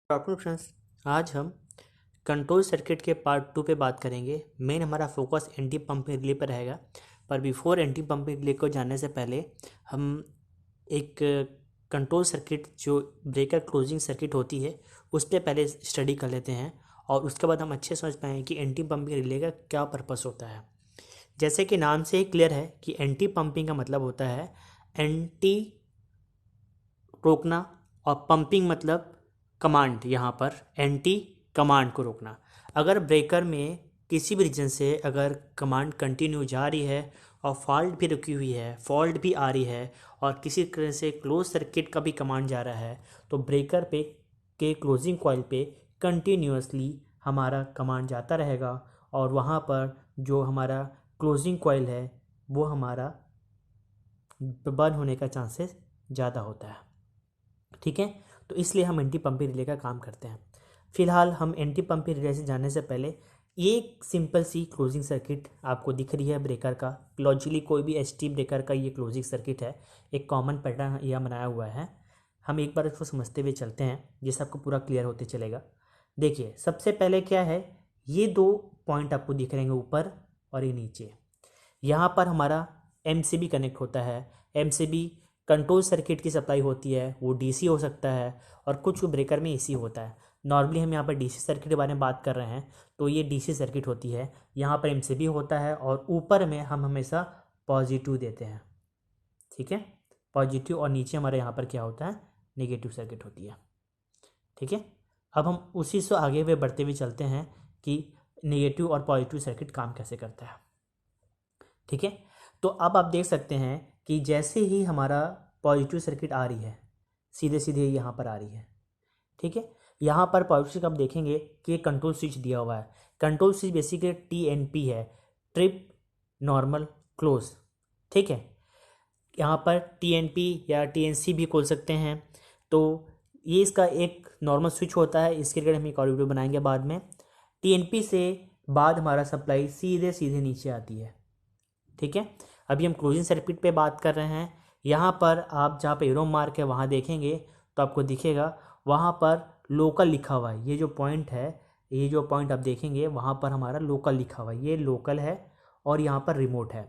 Afternoon friends. आज हम control circuit के पार्ट 2 पे बात करेंगे। मेन हमारा फोकस एंटी पंपिंग रिले पर रहेगा, पर बिफोर एंटी पंपिंग रिले को जानने से पहले हम एक कंट्रोल सर्किट जो ब्रेकर क्लोजिंग सर्किट होती है उस पर पहले स्टडी कर लेते हैं और उसके बाद हम अच्छे समझ पाएंगे कि एंटी पंपिंग रिले का क्या पर्पस होता है। जैसे कि नाम से ही क्लियर है कि एंटी पंपिंग का मतलब होता है एंटी रोकना, और पंपिंग मतलब कमांड, यहाँ पर एंटी कमांड को रोकना। अगर ब्रेकर में किसी भी रीजन से अगर कमांड कंटिन्यू जा रही है और फॉल्ट भी रुकी हुई है, फॉल्ट भी आ रही है और किसी तरह से क्लोज सर्किट का भी कमांड जा रहा है, तो ब्रेकर पे के क्लोजिंग कॉइल पे कंटिन्यूअसली हमारा कमांड जाता रहेगा और वहाँ पर जो हमारा क्लोजिंग कॉइल है वो हमारा बंद होने का चांसेस ज़्यादा होता है। ठीक है, तो इसलिए हम एंटी पंपिंग रिले का काम करते हैं। फिलहाल हम एंटी पंपिंग रिले से जानने से पहले एक सिंपल सी क्लोजिंग सर्किट आपको दिख रही है ब्रेकर का। लॉजिकली कोई भी एचटी ब्रेकर का ये क्लोजिंग सर्किट है, एक कॉमन पैटर्न यह बनाया हुआ है। हम एक बार इसको समझते हुए चलते हैं जिससे आपको पूरा क्लियर होते चलेगा। देखिए, सबसे पहले क्या है, ये दो पॉइंट आपको दिख रहे हैं ऊपर और ये नीचे। यहाँ पर हमारा एमसीबी कनेक्ट होता है। एमसीबी कंट्रोल सर्किट की सप्लाई होती है, वो डीसी हो सकता है और कुछ ब्रेकर में एसी होता है। नॉर्मली हम यहाँ पर डीसी सर्किट के बारे में बात कर रहे हैं, तो ये डीसी सर्किट होती है। यहाँ पर एमसीबी होता है और ऊपर में हम हमेशा पॉजिटिव देते हैं। ठीक है, पॉजिटिव, और नीचे हमारे यहाँ पर क्या होता है, नेगेटिव सर्किट होती है। ठीक है, अब हम उसी से आगे हुए बढ़ते हुए चलते हैं कि नेगेटिव और पॉजिटिव सर्किट काम कैसे करता है। ठीक है, तो अब आप देख सकते हैं कि जैसे ही हमारा पॉजिटिव सर्किट आ रही है, सीधे सीधे यहाँ पर आ रही है। ठीक है, यहाँ पर पॉजिटिव आप देखेंगे कि कंट्रोल स्विच दिया हुआ है। कंट्रोल स्विच बेसिकली टीएनपी है, ट्रिप नॉर्मल क्लोज। ठीक है, यहाँ पर टीएनपी या टीएनसी भी खोल सकते हैं। तो ये इसका एक नॉर्मल स्विच होता है, इसके रिलेटेड हम एक और वीडियो बनाएंगे बाद में। टीएनपी से बाद हमारा सप्लाई सीधे सीधे नीचे आती है। ठीक है, अभी हम क्लोजिंग सर्किट पे बात कर रहे हैं। यहाँ पर आप जहाँ पे एरो मार्क है वहाँ देखेंगे तो आपको दिखेगा वहाँ पर लोकल लिखा हुआ है। ये जो पॉइंट है, ये जो पॉइंट आप देखेंगे वहाँ पर हमारा लोकल लिखा हुआ है, ये लोकल है और यहाँ पर रिमोट है।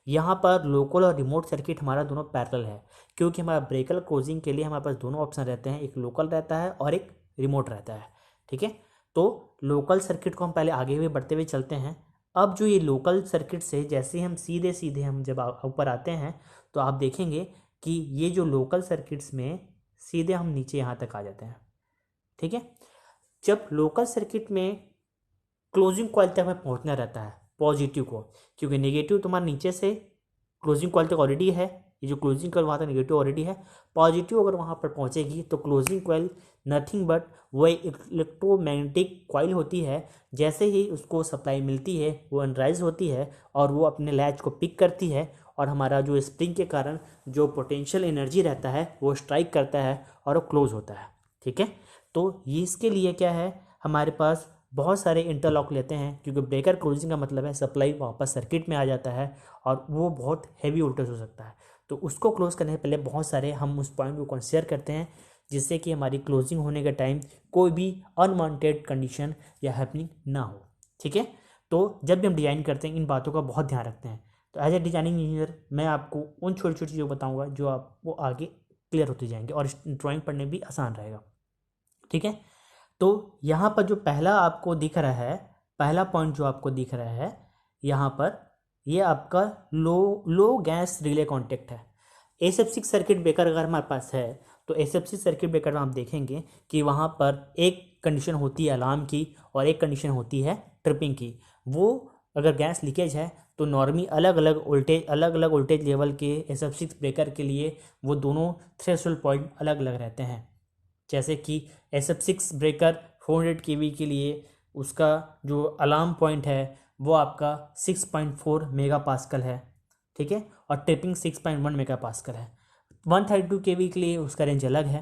यहाँ पर लोकल और रिमोट सर्किट हमारा दोनों पैरेलल है, क्योंकि हमारा ब्रेकर क्लोजिंग के लिए हमारे पास दोनों ऑप्शन रहते हैं, एक लोकल रहता है और एक रिमोट रहता है। ठीक है, तो लोकल सर्किट को हम पहले आगे हुए बढ़ते हुए चलते हैं। अब जो ये लोकल सर्किट से जैसे हम सीधे सीधे हम जब ऊपर आते हैं तो आप देखेंगे कि ये जो लोकल सर्किट्स में सीधे हम नीचे यहाँ तक आ जाते हैं। ठीक है, जब लोकल सर्किट में क्लोजिंग कॉइल तक हमें पहुँचना रहता है पॉजिटिव को, क्योंकि नेगेटिव तुम्हारा नीचे से क्लोजिंग कॉइल तक ऑलरेडी है, ये जो क्लोजिंग कॉइल वहाँ तक नेगेटिव ऑलरेडी है। पॉजिटिव अगर वहाँ पर पहुँचेगी तो क्लोजिंग कॉइल नथिंग बट वो इलेक्ट्रोमैग्नेटिक कॉइल होती है। जैसे ही उसको सप्लाई मिलती है वो एनर्जाइज होती है और वो अपने लैच को पिक करती है और हमारा जो स्प्रिंग के कारण जो पोटेंशियल एनर्जी रहता है वो स्ट्राइक करता है और वो क्लोज होता है। ठीक है, तो ये इसके लिए क्या है, हमारे पास बहुत सारे इंटरलॉक लेते हैं, क्योंकि ब्रेकर क्लोजिंग का मतलब है सप्लाई वापस सर्किट में आ जाता है और वो बहुत हैवी वोल्टेज हो सकता है। तो उसको क्लोज करने से पहले बहुत सारे हम उस पॉइंट को कंसीडर करते हैं, जिससे कि हमारी क्लोजिंग होने के टाइम कोई भी अनवांटेड कंडीशन या हैपनिंग ना हो। ठीक है, तो जब भी हम डिज़ाइन करते हैं इन बातों का बहुत ध्यान रखते हैं। तो एज ए डिजाइनिंग इंजीनियर मैं आपको उन छोटी छोटी चीज़ों बताऊँगा जो आपको आगे क्लियर होते जाएंगे और ड्राइंग पढ़ने भी आसान रहेगा। ठीक है, तो यहाँ पर जो पहला आपको दिख रहा है, पहला पॉइंट जो आपको दिख रहा है यहाँ पर, ये आपका लो गैस रिले कॉन्टेक्ट है। SF6 सर्किट ब्रेकर अगर हमारे पास है तो SF6 सर्किट ब्रेकर में आप देखेंगे कि वहाँ पर एक कंडीशन होती है अलार्म की और एक कंडीशन होती है ट्रिपिंग की। वो अगर गैस लीकेज है तो नॉर्मली अलग अलग वोल्टेज लेवल के SF6 ब्रेकर के लिए वो दोनों थ्रेशोल्ड पॉइंट अलग अलग रहते हैं। जैसे कि SF6 ब्रेकर 400 kV के लिए उसका जो अलार्म पॉइंट है वो आपका 6.4 मेगा पास्कल है। ठीक है, और ट्रिपिंग 6.1 मेगा पास्कल है। 132 kV के लिए उसका रेंज अलग है,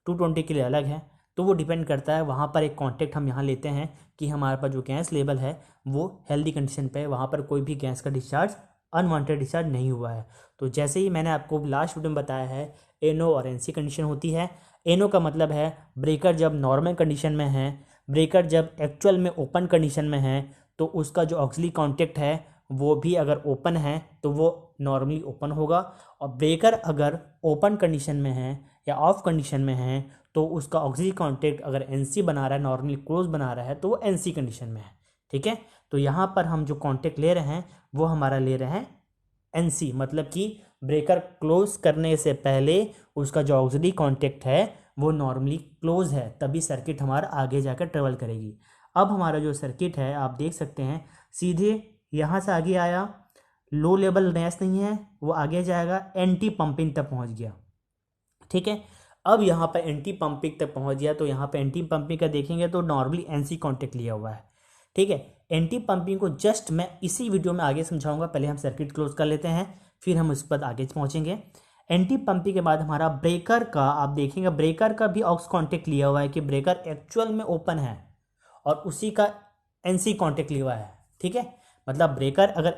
220 के लिए अलग है। तो वो डिपेंड करता है, वहाँ पर एक कॉन्टेक्ट हम यहाँ लेते हैं कि हमारे पास जो गैस लेवल है वो हेल्दी कंडीशन पे है, वहाँ पर कोई भी गैस का डिस्चार्ज अनवांटेड डिस्चार्ज नहीं हुआ है। तो जैसे ही मैंने आपको लास्ट वीडियो में बताया है, एनो और एनसी कंडीशन होती है। एनो का मतलब है ब्रेकर जब नॉर्मल कंडीशन में है, ब्रेकर जब एक्चुअल में ओपन कंडीशन में है, तो उसका जो ऑक्सिलरी कॉन्टैक्ट है वो भी अगर ओपन है तो वो नॉर्मली ओपन होगा। और ब्रेकर अगर ओपन कंडीशन में है या ऑफ कंडीशन में है तो उसका ऑक्सिलरी कॉन्टैक्ट अगर एनसी बना रहा है, नॉर्मली क्लोज बना रहा है, तो वो एनसी कंडीशन में है। ठीक है, तो यहाँ पर हम जो कॉन्टैक्ट ले रहे हैं वो हमारा ले रहे हैं एनसी, मतलब कि ब्रेकर क्लोज करने से पहले उसका जो ऑक्सिलरी कॉन्टैक्ट है वो नॉर्मली क्लोज है, तभी सर्किट हमारा आगे जाकर ट्रेवल करेगी। अब हमारा जो सर्किट है आप देख सकते हैं सीधे यहाँ से आगे आया, लो लेवल रेस नहीं है, वो आगे जाएगा एंटी पंपिंग तक पहुँच गया। ठीक है, अब यहाँ पर एंटी पंपिंग तक पहुँच गया, तो यहाँ पर एंटी पंपिंग का देखेंगे तो नॉर्मली एनसी कॉन्टैक्ट लिया हुआ है। ठीक है, एंटी पंपिंग को जस्ट मैं इसी वीडियो में आगे समझाऊंगा, पहले हम सर्किट क्लोज कर लेते हैं फिर हम उस पर आगे पहुँचेंगे। एंटी पंपिंग के बाद हमारा ब्रेकर का आप देखेंगे, ब्रेकर का भी ऑक्स कॉन्टैक्ट लिया हुआ है कि ब्रेकर एक्चुअल में ओपन है और उसी का एनसी कॉन्टैक्ट लिया हुआ है। ठीक है, मतलब ब्रेकर अगर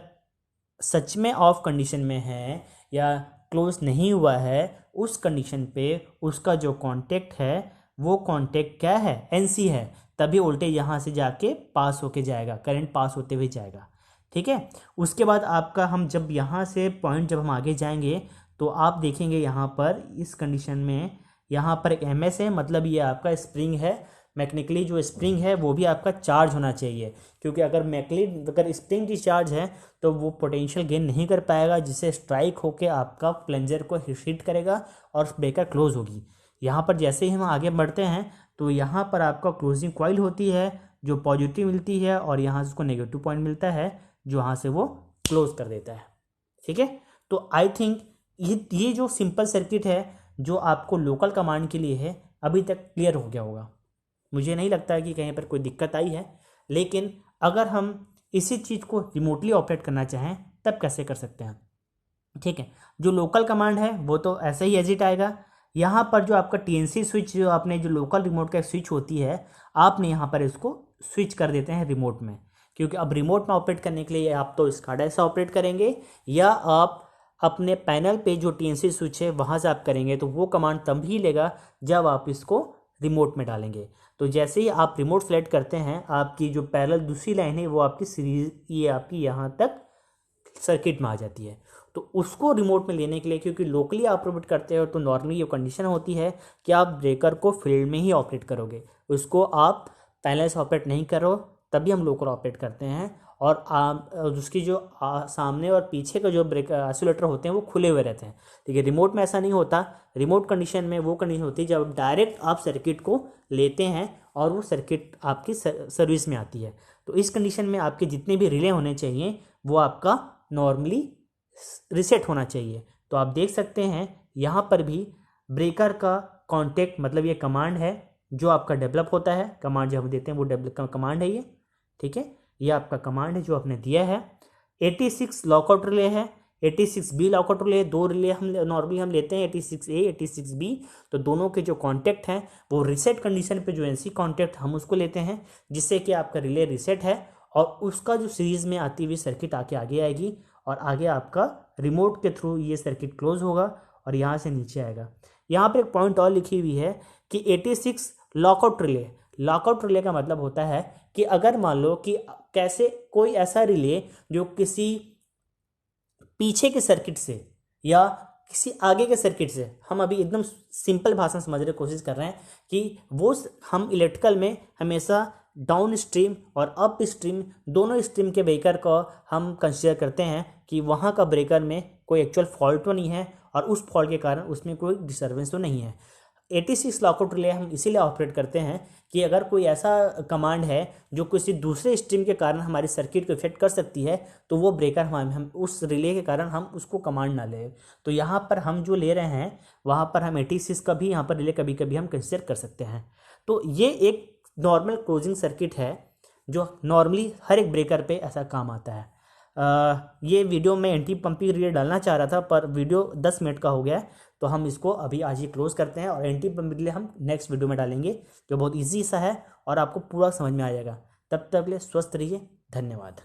सच में ऑफ कंडीशन में है या क्लोज नहीं हुआ है, उस कंडीशन पे उसका जो कॉन्टैक्ट है वो कॉन्टैक्ट क्या है, एनसी है, तभी वोल्टेज यहाँ से जाके पास होके जाएगा, करंट पास होते हुए जाएगा। ठीक है, उसके बाद आपका हम जब यहाँ से पॉइंट जब हम आगे जाएंगे तो आप देखेंगे यहाँ पर इस कंडीशन में यहाँ पर एक एमएस है, मतलब ये आपका स्प्रिंग है। मैकेनिकली जो स्प्रिंग है वो भी आपका चार्ज होना चाहिए, क्योंकि अगर स्प्रिंग की चार्ज है तो वो पोटेंशियल गेन नहीं कर पाएगा, जिससे स्ट्राइक होकर आपका प्लंजर को हिट करेगा और ब्रेकर क्लोज होगी। यहाँ पर जैसे ही हम आगे बढ़ते हैं तो यहाँ पर आपका क्लोजिंग कॉइल होती है जो पॉजिटिव मिलती है और यहाँ से उसको नेगेटिव पॉइंट मिलता है जो यहाँ से वो क्लोज कर देता है। ठीक है, तो आई थिंक ये जो सिंपल सर्किट है जो आपको लोकल कमांड के लिए है अभी तक क्लियर हो गया होगा। मुझे नहीं लगता है कि कहीं पर कोई दिक्कत आई है, लेकिन अगर हम इसी चीज़ को रिमोटली ऑपरेट करना चाहें तब कैसे कर सकते हैं। ठीक है, जो लोकल कमांड है वो तो ऐसे ही एजिट आएगा। यहाँ पर जो आपका टीएनसी स्विच जो आपने जो लोकल रिमोट का स्विच होती है, आपने यहाँ पर इसको स्विच कर देते हैं रिमोट में, क्योंकि अब रिमोट में ऑपरेट करने के लिए आप तो स्काडा से ऑपरेट करेंगे या आप अपने पैनल पे जो टीएनसी स्विच है वहाँ से आप करेंगे, तो वो कमांड तब ही लेगा जब आप इसको रिमोट में डालेंगे। तो जैसे ही आप रिमोट सेलेक्ट करते हैं, आपकी जो पैरेलल दूसरी लाइन है वो आपकी सीरीज ये आपकी यहाँ तक सर्किट में आ जाती है। तो उसको रिमोट में लेने के लिए, क्योंकि लोकली आप ऑपरेट करते हो तो नॉर्मली ये कंडीशन होती है कि आप ब्रेकर को फील्ड में ही ऑपरेट करोगे, उसको आप पैरेलल से ऑपरेट नहीं करो, तभी हम लोकल ऑपरेट करते हैं। और उसकी जो सामने और पीछे का जो ब्रेक आइसोलेटर होते हैं वो खुले हुए रहते हैं। ठीक है, रिमोट में ऐसा नहीं होता। रिमोट कंडीशन में वो कंडीशन होती है जब डायरेक्ट आप सर्किट को लेते हैं और वो सर्किट आपकी सर्विस में आती है। तो इस कंडीशन में आपके जितने भी रिले होने चाहिए वो आपका नॉर्मली रिसेट होना चाहिए। तो आप देख सकते हैं यहाँ पर भी ब्रेकर का कॉन्टेक्ट, मतलब ये कमांड है जो आपका डेवलप होता है। कमांड जो हम देते हैं वो डेवलप कमांड है ये। ठीक है, ये आपका कमांड है जो आपने दिया है। 86 लॉकआउट रिले है, 86B लॉकआउट रिले, दो रिले हम नॉर्मली हम लेते हैं 86A 86B। तो दोनों के जो कॉन्टैक्ट हैं वो रिसेट कंडीशन पे जो एनसी कॉन्टैक्ट हम उसको लेते हैं, जिससे कि आपका रिले रिसेट है और उसका जो सीरीज़ में आती हुई सर्किट आगे आएगी और आगे आपका रिमोट के थ्रू ये सर्किट क्लोज होगा और यहाँ से नीचे आएगा। यहाँ पर एक पॉइंट और लिखी हुई है कि 86 लॉकआउट रिले। लॉकआउट रिले का मतलब होता है कि अगर मान लो कि कैसे कोई ऐसा रिले जो किसी पीछे के सर्किट से या किसी आगे के सर्किट से, हम अभी एकदम सिंपल भाषा समझने की कोशिश कर रहे हैं कि वो हम इलेक्ट्रिकल में हमेशा डाउन स्ट्रीम और अप स्ट्रीम दोनों स्ट्रीम के ब्रेकर को हम कंसीडर करते हैं कि वहाँ का ब्रेकर में कोई एक्चुअल फॉल्ट तो नहीं है और उस फॉल्ट के कारण उसमें कोई डिस्टर्बेंस तो नहीं है। 86 लॉकआउट रिले हम इसीलिए ऑपरेट करते हैं कि अगर कोई ऐसा कमांड है जो किसी दूसरे स्ट्रीम के कारण हमारी सर्किट को इफेक्ट कर सकती है, तो वो ब्रेकर हम उस रिले के कारण हम उसको कमांड ना लें। तो यहाँ पर हम जो ले रहे हैं वहाँ पर हम 86 का भी यहाँ पर रिले कभी कभी हम कंसिडर कर सकते हैं। तो ये एक नॉर्मल क्लोजिंग सर्किट है जो नॉर्मली हर एक ब्रेकर पे ऐसा काम आता है। ये वीडियो में एंटी पंपिंग रिले डालना चाह रहा था पर वीडियो 10 मिनट का हो गया है, तो हम इसको अभी आज ही क्लोज करते हैं और एंटी पंपिंग रिले हम नेक्स्ट वीडियो में डालेंगे जो बहुत ईजी सा है और आपको पूरा समझ में आ जाएगा। तब तक के लिए स्वस्थ रहिए, धन्यवाद।